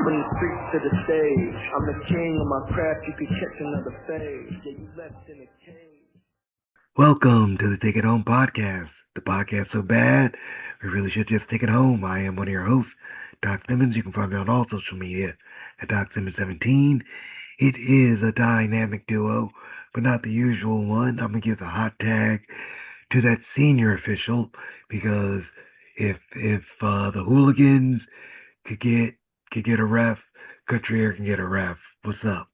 From the streets to the stage, I'm the king of my craft, you could catch another phase. Yeah, you left in a cage. Welcome to the Take It Home podcast. The podcast so bad, we really should just take it home. I am one of your hosts, Doc Simmons. You can find me on all social media at Doc Simmons17. It is a dynamic duo, but not the usual one. I'm gonna give the hot tag to that senior official because if the hooligans could get a ref, Country Air can get a ref. What's up?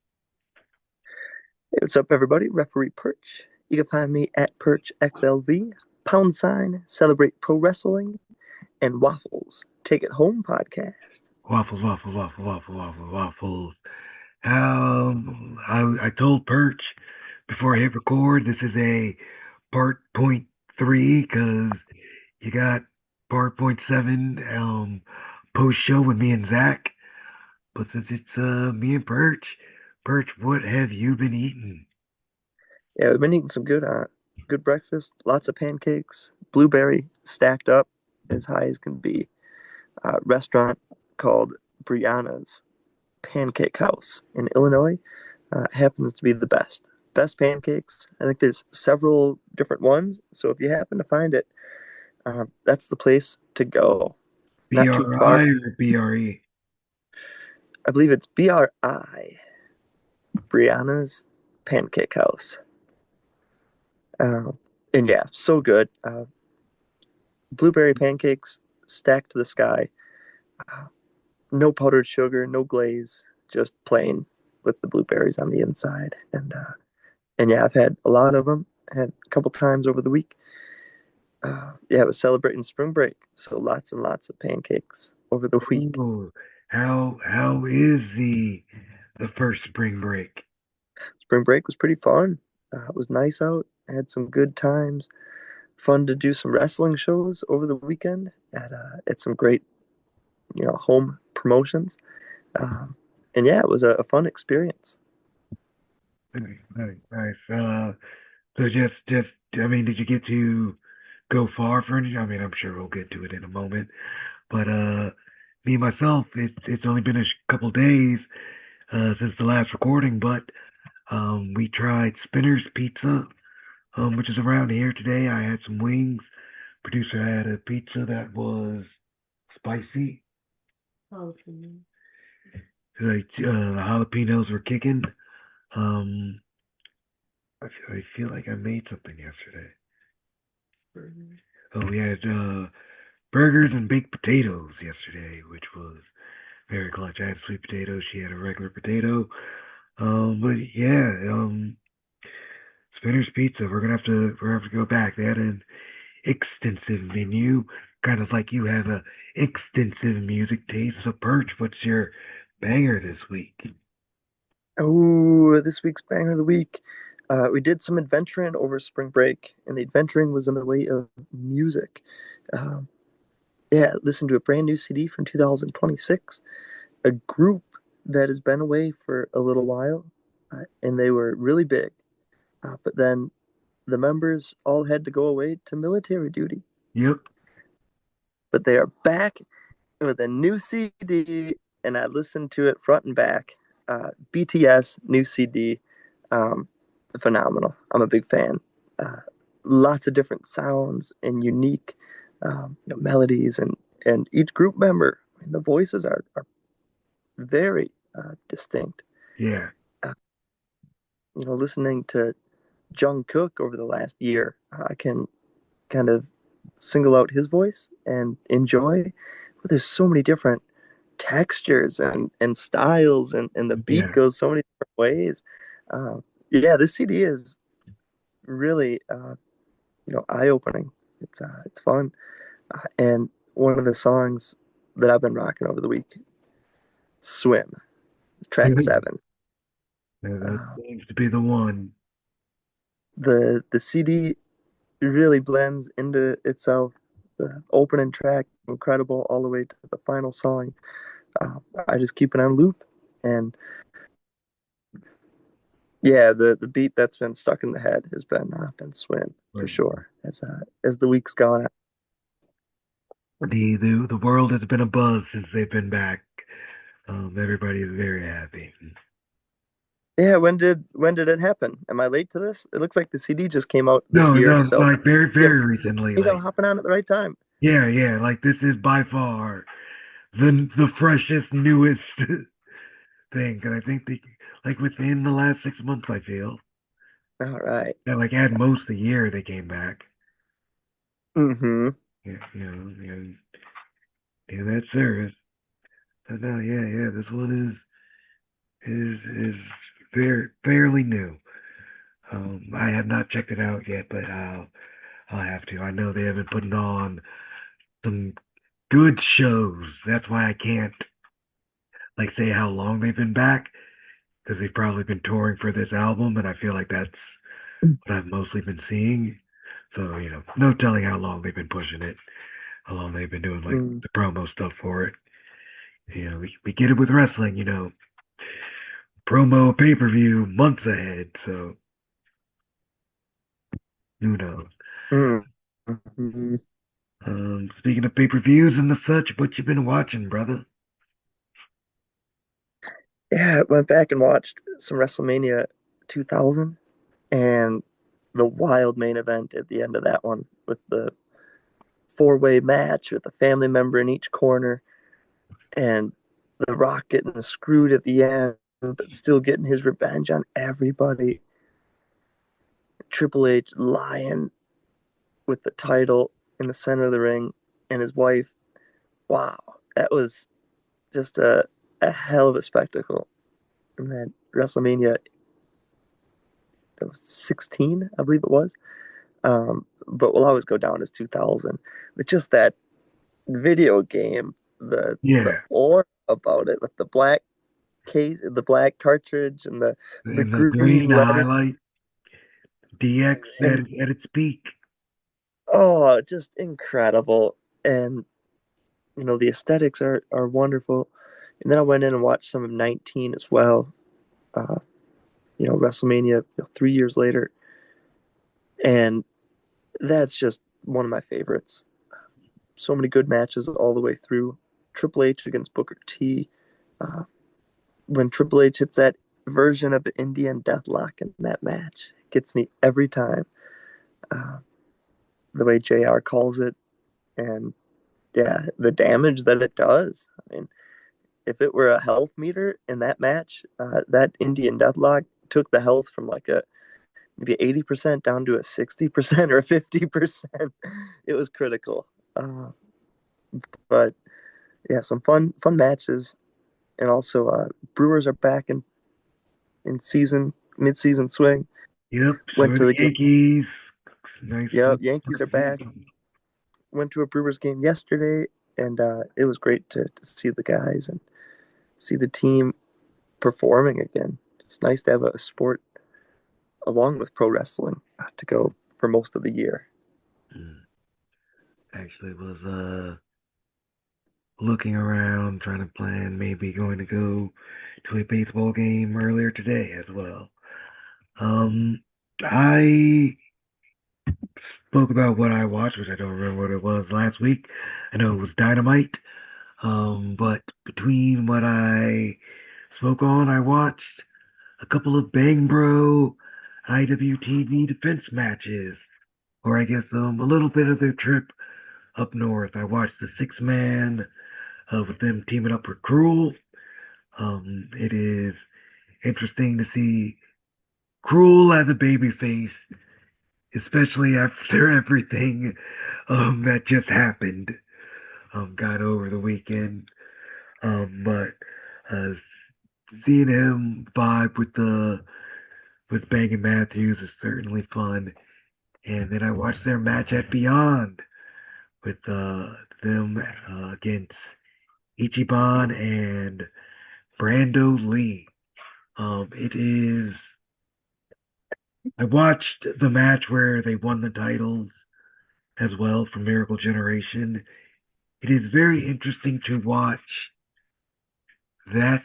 Hey, what's up, everybody? Referee Perch. You can find me at Perch XLV, pound sign, celebrate pro wrestling, and waffles. Take it home podcast. Waffles, waffles, waffles, waffles, waffles, waffles. I told Perch before I hit record, this is a part point three because you got part point seven post show with me and Zach. But since it's me and Perch, what have you been eating? Yeah, we've been eating some good breakfast. Lots of pancakes, blueberry stacked up as high as can be. Restaurant called Brianna's Pancake House in Illinois happens to be the best pancakes. I think there's several different ones, so if you happen to find it, that's the place to go. B Not too R far. I or BRE? I believe it's BRI, Brianna's Pancake House. And yeah, so good. Blueberry pancakes stacked to the sky. No powdered sugar, no glaze, just plain with the blueberries on the inside. And yeah, I've had a lot of them. I had a couple times over the week. Yeah, I was celebrating spring break, so lots and lots of pancakes over the week. Ooh, how is the first spring break? Spring break was pretty fun. It was nice out. I had some good times. Fun to do some wrestling shows over the weekend at some great, home promotions. And yeah, it was a fun experience. Nice, nice. So I mean, did you get to go far for any? I mean, I'm sure we'll get to it in a moment, but me myself, it's only been a couple days since the last recording, but we tried Spinner's Pizza, which is around here today. I had some wings. Producer had a pizza that was spicy. Like the jalapenos were kicking. Um, I feel like I made something yesterday. Oh, we had burgers and baked potatoes yesterday, which was very clutch. I had sweet potato. She had a regular potato. But yeah, Spinner's Pizza. We're gonna have to go back. They had an extensive menu, kind of like you have a extensive music taste. So, Perch, what's your banger this week? Oh, this week's banger of the week. We did some adventuring over spring break, and the adventuring was in the way of music. Um, yeah, listened to a brand new CD from 2026, a group that has been away for a little while, and they were really big. But then the members all had to go away to military duty. Yep. But they are back with a new CD, and I listened to it front and back. BTS new CD, um, phenomenal. I'm a big fan. Uh, Lots of different sounds and unique melodies, and each group member, I mean, the voices are very distinct. Yeah. Uh, Listening to Jungkook over the last year, I can kind of single out his voice and enjoy. But there's so many different textures and styles, and the beat Yeah. goes so many different ways. Yeah, this CD is really eye opening. It's fun, and one of the songs that I've been rocking over the week, "Swim," track Yeah, 7. that Uh, seems to be the one. the CD really blends into itself. The opening track, incredible, all the way to the final song. I just keep it on loop, and yeah, the beat that's been stuck in the head has been Swim for Right. sure. As the week's gone, The world has been abuzz since they've been back. Everybody is very happy. Yeah, when did it happen? Am I late to this? It looks like the CD just came out this No, year, no, so like very, yeah, very recently. maybe I'm Like, hopping on at the right time. yeah, yeah. Like this is by far the freshest, newest thing. And I think like within the last 6 months, I feel All right. that like at most a year they came back. Mm-hmm. Yeah, yeah, that service. But no, yeah, yeah. This one is very fairly new. I have not checked it out yet, but I'll have to. I know they have been putting on some good shows. That's why I can't like say how long they've been back because they've probably been touring for this album, and I feel like that's what I've mostly been seeing. So no telling how long they've been pushing it, how long they've been doing like Mm. the promo stuff for it. We get it with wrestling, promo pay per view months ahead. So who knows? Mm. Mhm. Speaking of pay per views and the such, what you been watching, brother? Yeah, I went back and watched some WrestleMania 2000 and the wild main event at the end of that one with the four-way match with a family member in each corner and The Rock getting screwed at the end, but still getting his revenge on everybody. Triple H lying with the title in the center of the ring and his wife. Wow, that was just a hell of a spectacle. And then WrestleMania, that was 16, I believe it was. But will always go down as 2000. With just that video game, the Yeah, aura about it with the black case, the black cartridge, and the and the green green letter, highlight, DX and at its peak. oh, just incredible. And the aesthetics are wonderful. And then I went in and watched some of 19 as well. Uh, WrestleMania 3 years later, and that's just one of my favorites. So many good matches all the way through. Triple H against Booker T. Uh, when Triple H hits that version of the Indian Deathlock in that match, it gets me every time. Uh, the way JR calls it, and yeah, the damage that it does. I mean, if it were a health meter in that match, that Indian Deathlock took the health from like a maybe 80% down to a 60% or 50%. It was critical. But yeah, some fun matches, and also Brewers are back in season mid season swing. Yep, so Went are to the the game. Yankees. Nice Yep, little Yankees are back. Went to a Brewers game yesterday, and it was great to see the guys and see the team performing again. It's nice to have a sport along with pro wrestling to go for most of the year. Actually was looking around, trying to plan maybe going to go to a baseball game earlier today as well. I spoke about what I watched, which I don't remember what it was last week. I know it was Dynamite. But between what I spoke on, I watched a couple of Bang Bro IWTV defense matches, or I guess a little bit of their trip up north. I watched the six man with them teaming up with Cruel. It is interesting to see Cruel as a babyface, especially after everything that just happened. Got over the weekend. But uh, seeing him vibe with Bang Matthews is certainly fun. And then I watched their match at Beyond with them against Ichiban and Brando Lee. It is. I watched the match where they won the titles as well from Miracle Generation. It is very interesting to watch that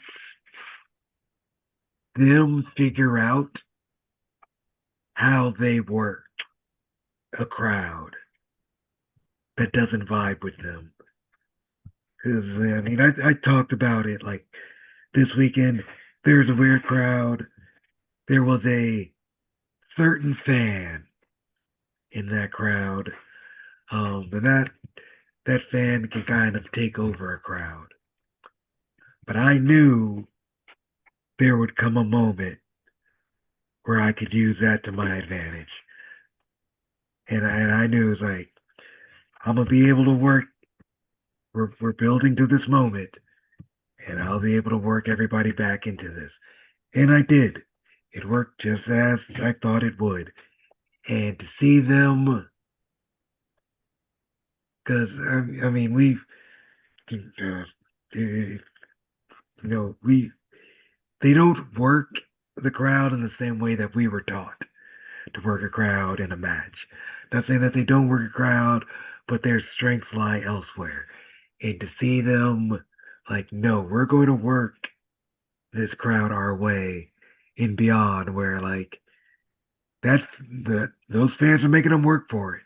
them figure out how they work a crowd that doesn't vibe with them. Because I mean, I talked about it like this weekend, there's a weird crowd. There was a certain fan in that crowd, and that fan can kind of take over a crowd. But I knew there would come a moment where I could use that to my advantage, and I knew it was like I'm gonna be able to work. We're building to this moment, and I'll be able to work everybody back into this. And I did. It worked just as I thought it would. And to see them, because I mean, you we they don't work the crowd in the same way that we were taught to work a crowd in a match. Not saying that they don't work a crowd, but their strengths lie elsewhere. And to see them like, no, we're going to work this crowd our way and beyond, where like that's those fans are making them work for it.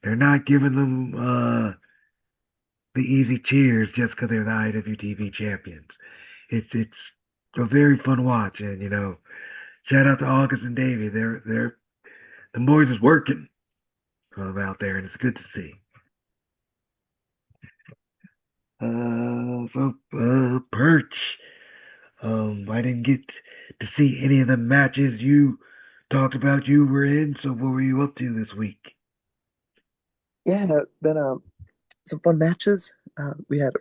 They're not giving them the easy cheers just because they're the IWTV champions. It's a very fun watch, and shout out to August and Davey. They're the boys is working out there, and it's good to see. Perch. I didn't get to see any of the matches you talked about you were in. So what were you up to this week? Yeah, been some fun matches. We had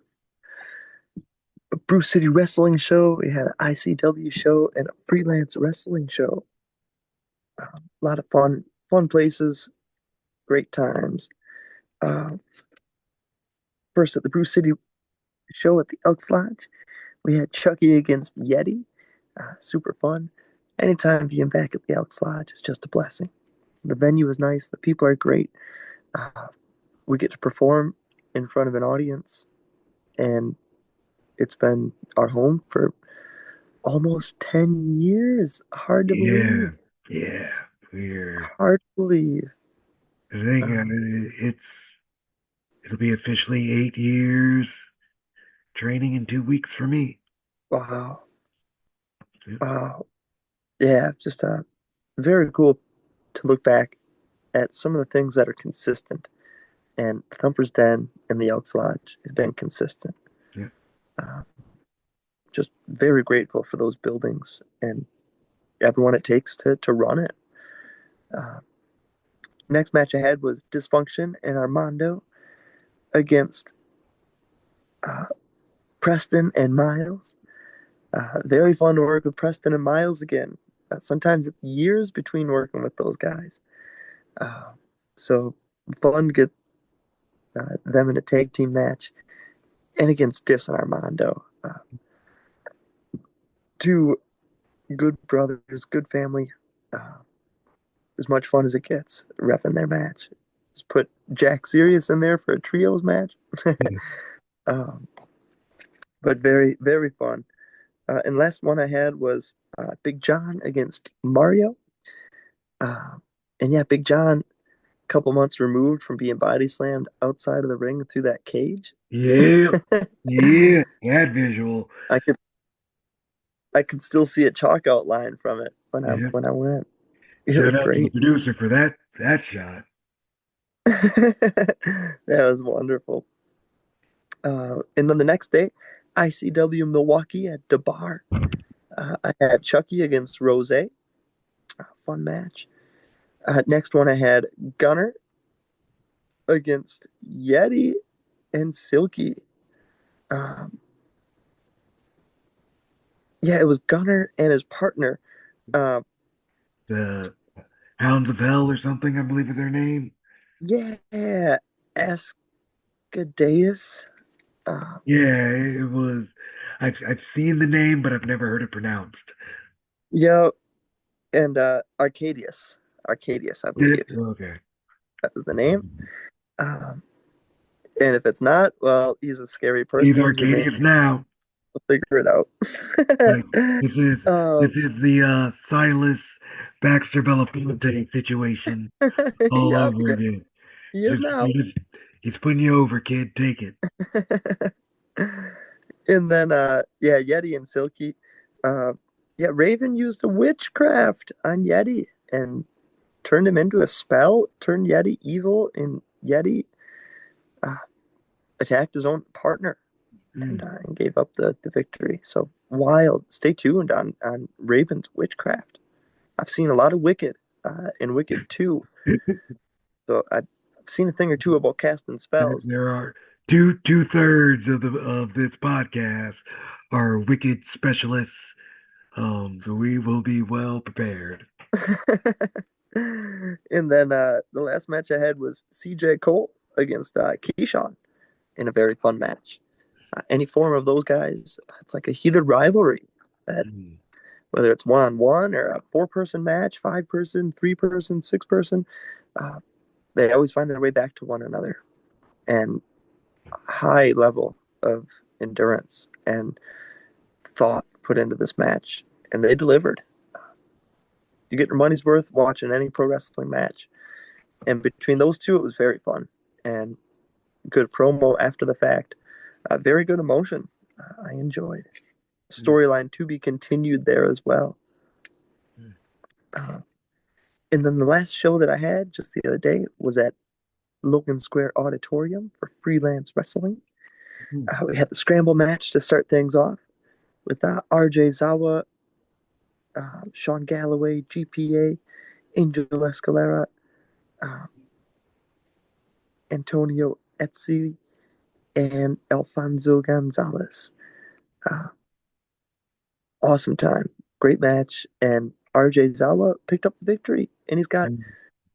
a Bruce City wrestling show. We had an ICW show and a freelance wrestling show. A lot of fun places, great times. First at the Bruce City show at the Elks Lodge, we had Chucky against Yeti. Super fun. Anytime being back at the Elks Lodge is just a blessing. The venue is nice. The people are great. We get to perform in front of an audience, and it's been our home for almost 10 years. Hard to believe. Yeah, we're. Hard to believe. I think it'll be officially 8 years training in 2 weeks for me. Wow. Wow. Yeah, just very cool to look back at some of the things that are consistent. And Thumper's Den and the Elks Lodge have been consistent. Yeah. Just very grateful for those buildings and everyone it takes to run it. Next match I had was Dysfunction and Armando against Preston and Miles. Very fun to work with Preston and Miles again. Sometimes it's years between working with those guys. So fun to get them in a tag team match. And against Dis and Armando. Two good brothers, good family. As much fun as it gets, reffing their match. Just put Jack Serious in there for a trios match. But very, very fun. And last one I had was Big John against Mario. And yeah, Big John, a couple months removed from being body slammed outside of the ring through that cage. Yeah, yeah, that visual. I could still see a chalk outline from it when I went. It Shout was out to the great. producer for that shot. That was wonderful. And then the next day, ICW Milwaukee at the bar. I had Chucky against Rose. Fun match. Next one I had Gunner against Yeti and Silky. Yeah, it was Gunner and his partner. The Hounds of Hell or something, I believe is their name. Yeah, Escadeus. Yeah, it was. I've seen the name, but I've never heard it pronounced. Yeah, and Arcadius, I believe. Okay. That was the name. And if it's not, well, he's a scary person. He's Arcadius now. We'll figure it out. This is the Silas Baxter Belafonte situation all over again. He is now. He's putting you over, kid. Take it. And then yeah, Yeti and Silky. Uh yeah, Raven used a witchcraft on Yeti and turned him into a spell, turned Yeti evil, and Yeti uh, attacked his own partner Mm. and gave up the victory. So wild. Stay tuned on Raven's witchcraft. I've seen a lot of Wicked in Wicked 2. So I've seen a thing or two about casting spells. There are two-thirds of this podcast are wicked specialists. So we will be well prepared. And then the last match I had was CJ Cole against Keyshawn in a very fun match. Any form of those guys, it's like a heated rivalry. That Mm. whether it's one-on-one or a four-person match, five-person, three-person, six-person, uh, they always find their way back to one another. And high level of endurance and thought put into this match, and they delivered. You get your money's worth watching any pro wrestling match. And between those two, it was very fun and good promo after the fact. Very good emotion. I enjoyed. Storyline to be continued there as well. Mm. Uh, and then the last show that I had just the other day was at Logan Square Auditorium for Freelance Wrestling. Mm. We had the scramble match to start things off with RJ Zawa, Sean Galloway, GPA, Angel Escalera, uh, Antonio Etzi, and Alfonso Gonzalez. Uh, awesome time. Great match. And RJ Zawa picked up the victory. And he's got Mm.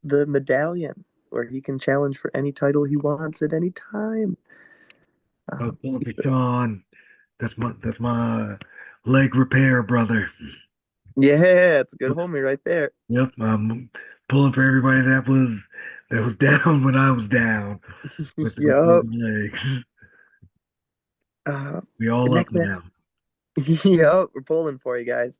the medallion where he can challenge for any title he wants at any time. Pulling for Sean. That's my leg repair brother. Yeah, it's a good homie right there. Yep, I'm pulling for everybody that was down when I was down with Yup. broken legs. Uh, We all up next match. now. Yup, we're pulling for you guys.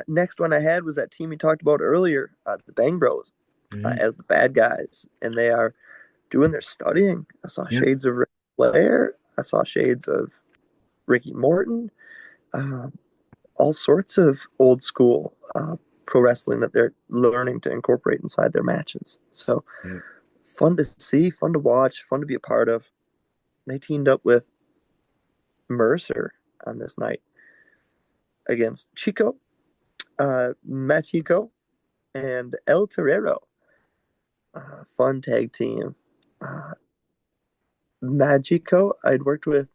Next one I had was that team we talked about earlier, the Bang Bros, Hmm. as the bad guys, and they are doing their studying. I saw Yep. shades of Ric Flair. I saw shades of Ricky Morton. Uh, all sorts of old school pro wrestling that they're learning to incorporate inside their matches. So Yep. fun to see, fun to watch, fun to be a part of. They teamed up with Mercer on this night against Chico, Machiko, and El Torero. Fun tag team. Uh, Magico, I'd worked with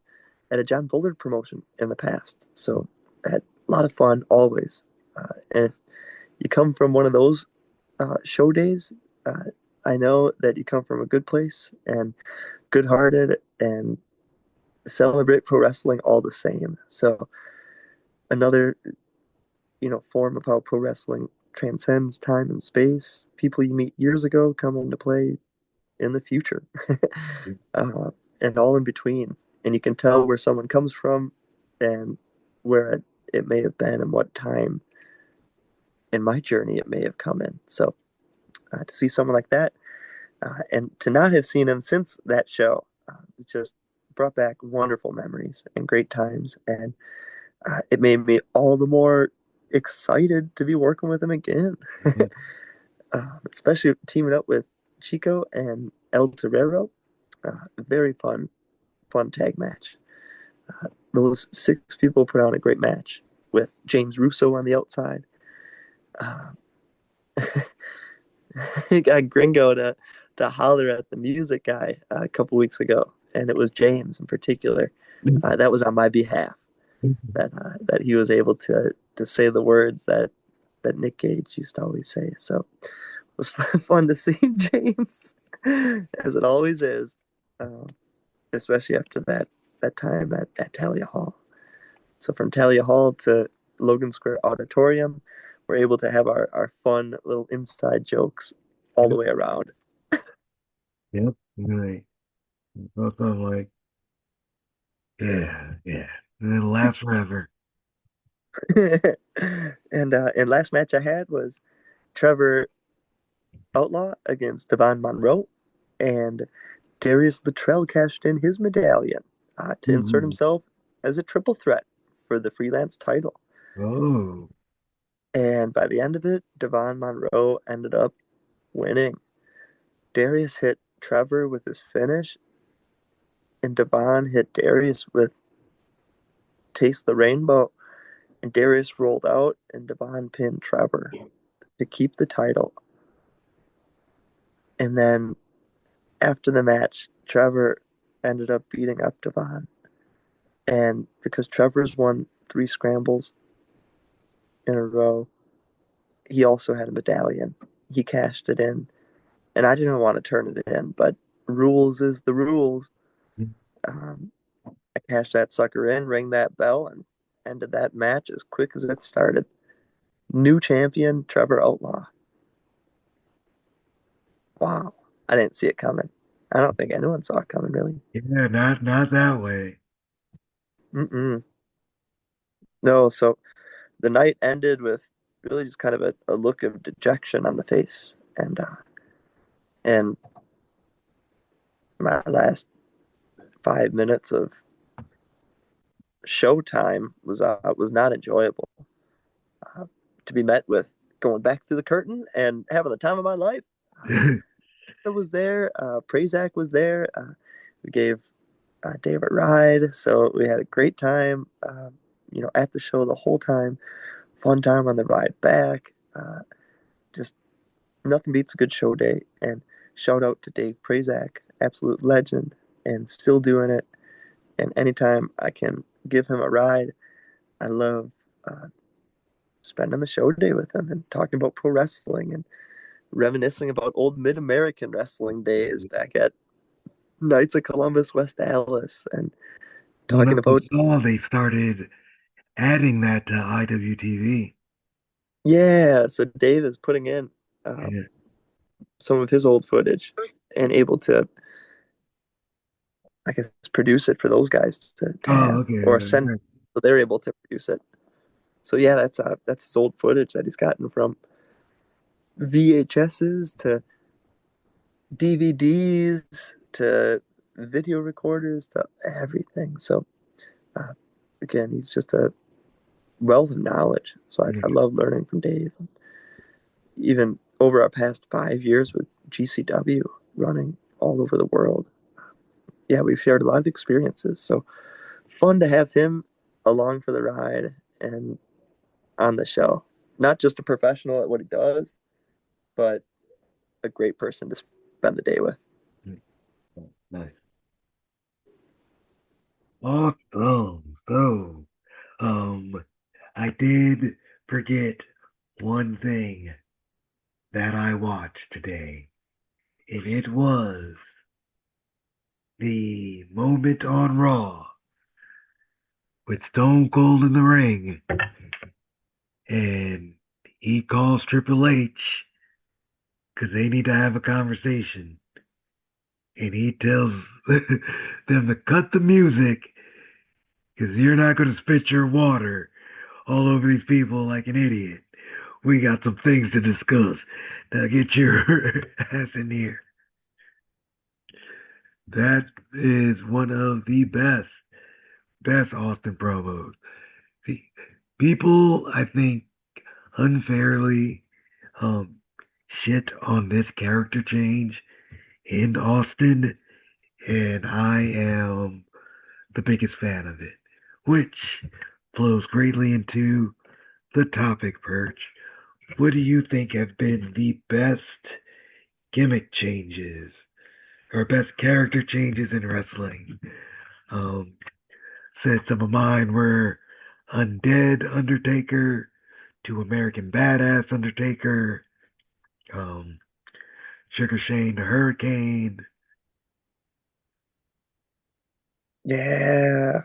at a John Bullard promotion in the past. So I had a lot of fun always. And if you come from one of those show days, I know that you come from a good place and good hearted and celebrate pro wrestling all the same. So another, form of how pro wrestling transcends time and space. People you meet years ago come into play in the future, uh, and all in between. And you can tell where someone comes from and where it may have been and what time in my journey it may have come in. So to see someone like that and to not have seen him since that show, it just brought back wonderful memories and great times. And it made me all the more excited to be working with him again, Yep. especially teaming up with Chico and El Torero. Very fun tag match. Those six people put on a great match with James Russo on the outside. Uh, he got Gringo to holler at the music guy a couple weeks ago, and it was James in particular. That was on my behalf that he was able to say the words that Nick Gage used to always say. So it was fun to see James, as it always is, especially after that time at Talia Hall. So from Talia Hall to Logan Square Auditorium, we're able to have our fun little inside jokes all the Yep. way around. Yep. Right. So I'm like, yeah, yeah. And it'll last forever. And last match I had was Trevor Outlaw against Devon Monroe, and Darius Luttrell cashed in his medallion to insert Mm-hmm. himself as a triple threat for the freelance title. Oh. And by the end of it, Devon Monroe ended up winning. Darius hit Trevor with his finish, and Devon hit Darius with Taste the Rainbow. And Darius rolled out, and Devon pinned Trevor to keep the title. And then after the match, Trevor ended up beating up Devon. And because Trevor's won 3 scrambles in a row, he also had a medallion. He cashed it in. And I didn't want to turn it in, but rules is the rules. Um, I cashed that sucker in, rang that bell, and ended that match as quick as it started. New champion, Trevor Outlaw. Wow. I didn't see it coming. I don't think anyone saw it coming, really. Yeah, not that way. Mm-mm. No, so the night ended with really just kind of a look of dejection on the face. And my last 5 minutes of showtime was not enjoyable. Uh, to be met with going back through the curtain and having the time of my life. Was there. Prazak was there. We gave Dave a ride, so we had a great time. At the show the whole time. Fun time on the ride back. Just nothing beats a good show day. And shout out to Dave Prazak, absolute legend, and still doing it. And anytime I can give him a ride, I love uh, spending the show day with him and talking about pro wrestling and reminiscing about old Mid American wrestling days back at Knights of Columbus, West Dallas, and One talking of the about, saw they started adding that to IWTV. yeah. So Dave is putting in Yeah. some of his old footage and able to, I guess, produce it for those guys to Oh, have okay. or send, Yeah. so they're able to produce it. So yeah, that's his old footage that he's gotten from VHSs to DVDs to video recorders to everything. So uh, again, he's just a wealth of knowledge. So I love learning from Dave. Even over our past 5 years with GCW running all over the world, yeah, we've shared a lot of experiences. So fun to have him along for the ride and on the show. Not just a professional at what he does, but a great person to spend the day with. Mm. Nice. Awesome. So, I did forget one thing that I watched today, and it was the moment on Raw with Stone Cold in the ring, and he calls Triple H because they need to have a conversation, and he tells them to cut the music because you're not going to spit your water all over these people like an idiot. We got some things to discuss. Now get your ass in here. That is one of the best Austin promos. See, people, I think, unfairly um, shit on this character change in Austin, and I am the biggest fan of it, which flows greatly into the topic, Perch. What do you think have been the best gimmick changes or best character changes in wrestling? Um, Said some of mine were Undead Undertaker to American Badass Undertaker, um, Sugar Shane the Hurricane. Yeah,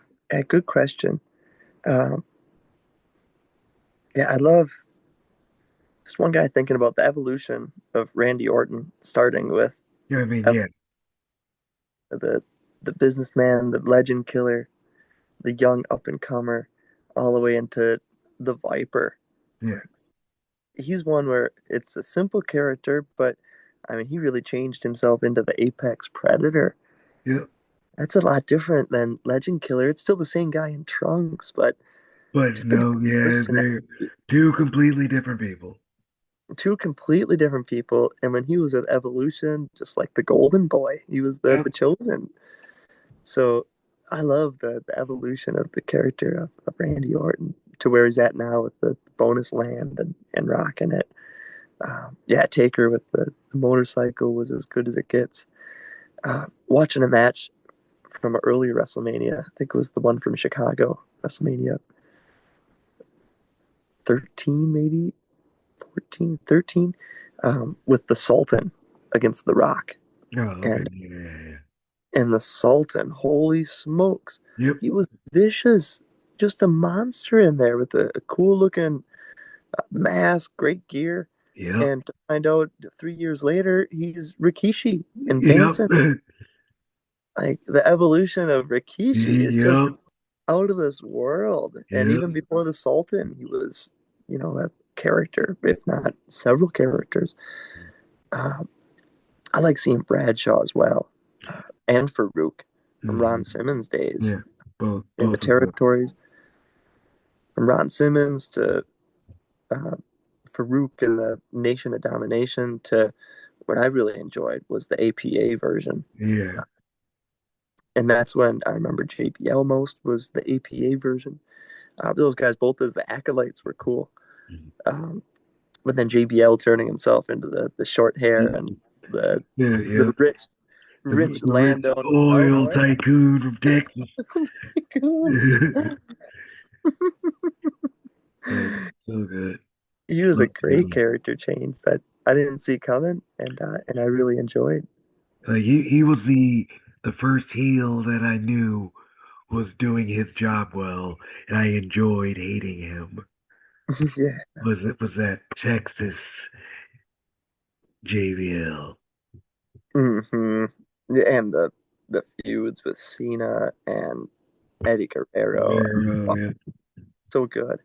good question. Um, yeah, I love just one guy thinking about the evolution of Randy Orton, starting with You know what I mean? uh, Yeah, the the businessman, the legend killer, the young up and comer, all the way into the Viper. yeah, He's one where it's a simple character, but I mean, he really changed himself into the apex predator. yeah. That's a lot different than Legend Killer. It's still the same guy in trunks, but But just a no, different yeah, they're personality. two completely different people. Two completely different people. And when he was with Evolution, just like the Golden Boy, he was the Yep. the chosen. So I love the evolution of the character of Randy Orton to where he's at now with the bonus land and rocking it. Yeah, Taker with the motorcycle was as good as it gets. Watching a match from an earlier WrestleMania, I think it was the one from Chicago, WrestleMania 13, maybe 14, 13, with the Sultan against The Rock. Oh, okay. And Yeah, yeah, yeah. and the Sultan, holy smokes, Yep. he was vicious, just a monster in there with a cool looking mask, great gear. Yep. And to find out 3 years later, he's Rikishi and Yep. dancing. Like the evolution of Rikishi is just Yep. out of this world. And Yep. even before the Sultan, he was, a character, if not several characters. Um, I like seeing Bradshaw as well, and Farouk from Ron Hmm. Simmons days Yeah. Both in the both are good. territories, from Ron Simmons to uh, Farouk in the Nation of Domination to what I really enjoyed was the APA version. Yeah. And that's when I remember JBL most was the APA version. Those guys, both as the acolytes, were cool. Um, but then JBL turning himself into the short hair and the Yeah, yeah. the rich The, rich the rich landowner oil cowboy. tycoon from Texas. Oh, so good. He was a But, great character change that I didn't see coming, and I really enjoyed. he was the first heel that I knew was doing his job well, and I enjoyed hating him. Yeah. Was that Texas JVL? Hmm. And the feuds with Cena and Eddie Guerrero, oh, Yeah, so good.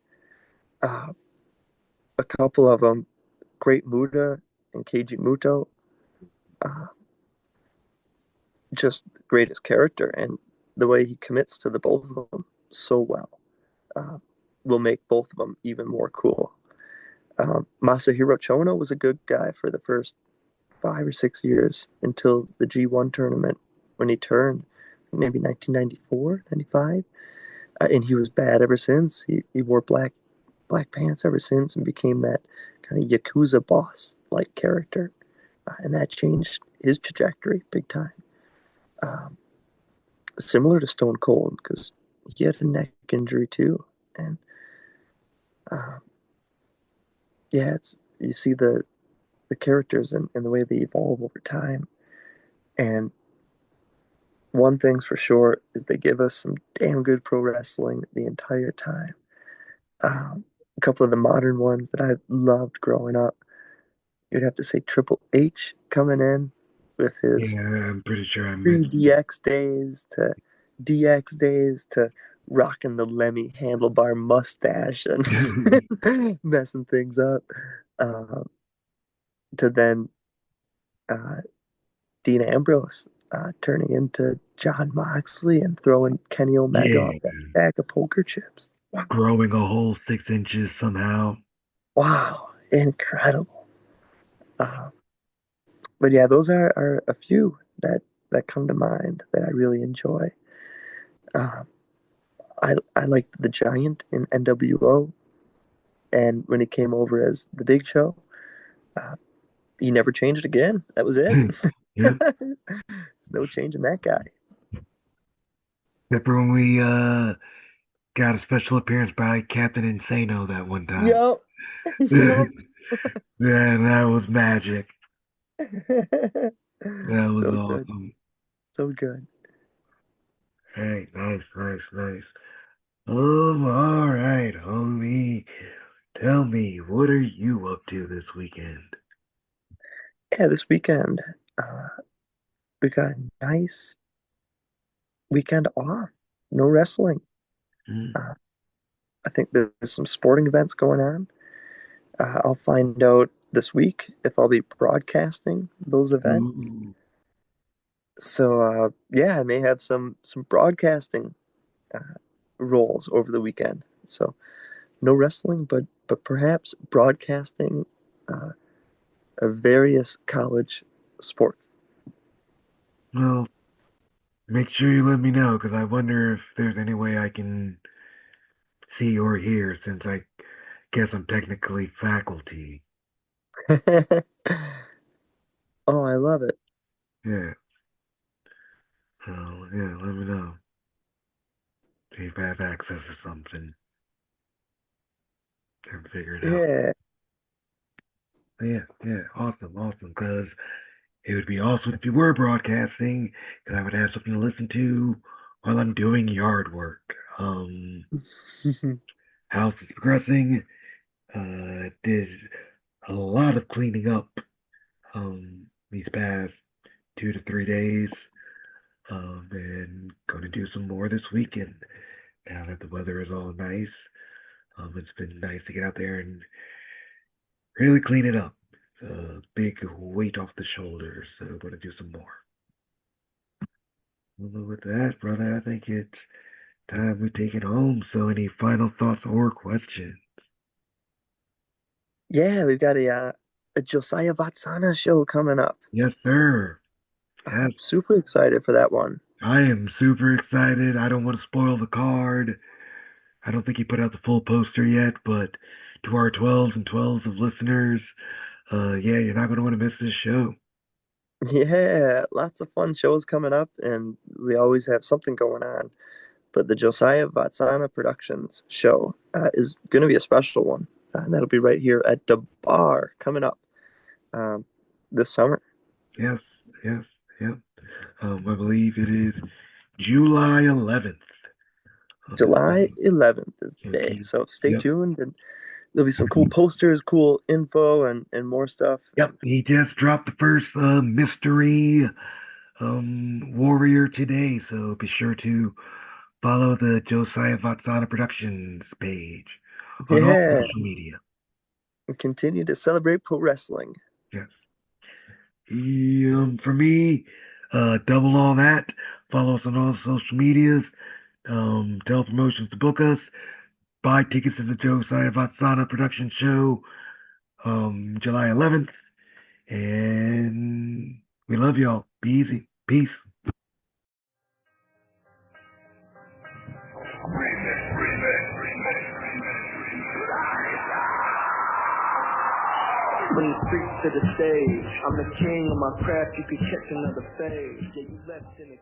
Uh, a couple of them, Great Muda and Keiji Muto, uh, just greatest character, and the way he commits to the both of them so well uh, will make both of them even more cool. Masahiro Chono was a good guy for the first 5 or 6 years until the G1 tournament when he turned, maybe 1994, 95. And he was bad ever since. He wore black pants ever since and became that kind of Yakuza boss like character. And that changed his trajectory big time. Um, Similar to Stone Cold because he had a neck injury too. And uh, yeah, it's you see the characters and the way they evolve over time. And one thing's for sure is they give us some damn good pro wrestling the entire time. A couple of the modern ones that I loved growing up, you'd have to say Triple H coming in with his yeah. I'm pretty sure I missed. pre-DX days to DX days to rocking the Lemmy handlebar mustache and messing things up, uh, to then uh, Dean Ambrose turning into John Moxley and throwing Kenny Omega off Yeah, that bag of poker chips. growing a whole 6 inches somehow. Wow, incredible. Uh, but yeah, those are a few that come to mind that I really enjoy. Uh, I liked the Giant in NWO, and when he came over as the Big Show, uh, he never changed again. That was it. Yep. There's no changing that guy. Except for when we got a special appearance by Captain Insano that one time. Yup, yup. Yeah, that was magic. That was So good, awesome. so good. Hey, nice, nice, nice. All right, homie. Tell me, what are you up to this weekend? Yeah, this weekend uh, we got a nice weekend off. No wrestling. Mm. Uh, I think there's some sporting events going on. I'll find out this week if I'll be broadcasting those events. Ooh. So yeah, I may have some broadcasting uh, roles over the weekend. So no wrestling, but perhaps broadcasting uh, of various college sports. Well, make sure you let me know because I wonder if there's any way I can see or hear since I guess I'm technically faculty. Oh, I love it. Yeah. So, yeah, let me know. See if I have access to something and figure it out. Yeah, Yeah, yeah, awesome, awesome. Because it would be awesome if you were broadcasting, because I would have something to listen to while I'm doing yard work. House is progressing. Did a lot of cleaning up these past 2 to 3 days. And going to do some more this weekend. Now that the weather is all nice, it's been nice to get out there and really clean it up. Big weight off the shoulders, so I'm going to do some more. Well, with that, brother, I think it's time we take it home. So, any final thoughts or questions? yeah, we've got a Josiah Vatsana show coming up. Yes, sir. Yes, I'm super excited for that one. I am super excited. I don't want to spoil the card. I don't think he put out the full poster yet, but to our 12s and 12s of listeners, yeah, you're not going to want to miss this show. Yeah, lots of fun shows coming up, and we always have something going on. But the Josiah Vatsana Productions show is going to be a special one, and that'll be right here at the bar coming up um, this summer. Yes, yes, yep. I believe it is July 11th. July 11th is the day, Okay. so stay Yep. tuned, and there'll be some cool posters, cool info, and more stuff. Yep. And He just dropped the first mystery warrior today, so be sure to follow the Josiah Vatsana Productions page on all yeah, social media. and continue to celebrate pro wrestling. Yes. For me, double all that. Follow us on all social medias. Tell promotions to book us. Buy tickets to the Josiah Vatsana production show, July 11th. And we love y'all. Be easy. Peace. When you creep to the stage, I'm the king of my craft, you could catch another phase. Yeah, you left in a